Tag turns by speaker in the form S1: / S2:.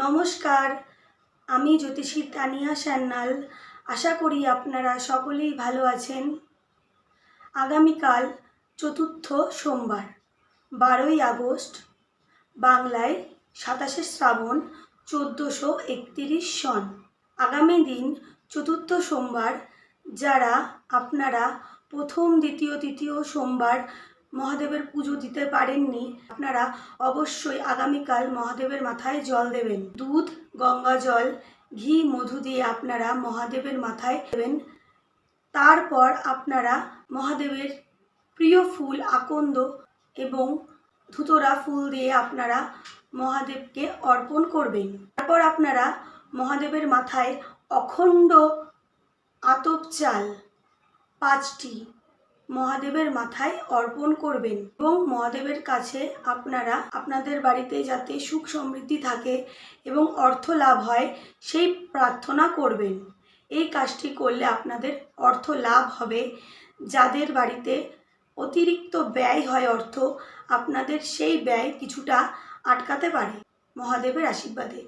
S1: নমস্কার, আমি জ্যোতিষী তানিয়া সান্যাল। আশা করি আপনারা সকলেই ভালো আছেন। আগামীকাল চতুর্থ সোমবার 12ই আগস্ট, বাংলায় 27শে শ্রাবণ 1431 সন। আগামী দিন চতুর্থ সোমবার, যারা আপনারা প্রথম, দ্বিতীয়, তৃতীয় সোমবার মহাদেবের পুজো দিতে পারেননি, আপনারা অবশ্যই আগামীকাল মহাদেবের মাথায় জল দেবেন। দুধ, গঙ্গা জল, ঘি, মধু দিয়ে আপনারা মহাদেবের মাথায় দেবেন। তারপর আপনারা মহাদেবের প্রিয় ফুল আকন্দ এবং ধুতরা ফুল দিয়ে আপনারা মহাদেবকে অর্পণ করবেন। তারপর আপনারা মহাদেবের মাথায় অখণ্ড আতপ চাল 5টি মহাদেবের মাথায় অর্পণ করবেন এবং মহাদেবের কাছে আপনারা আপনাদের বাড়িতে যাতে সুখ সমৃদ্ধি থাকে এবং অর্থ লাভ হয় সেই প্রার্থনা করবেন। এই কাজটি করলে আপনাদের অর্থ লাভ হবে। যাদের বাড়িতে অতিরিক্ত ব্যয় হয় অর্থ, আপনাদের সেই ব্যয় কিছুটা আটকাতে পারে মহাদেবের আশীর্বাদে।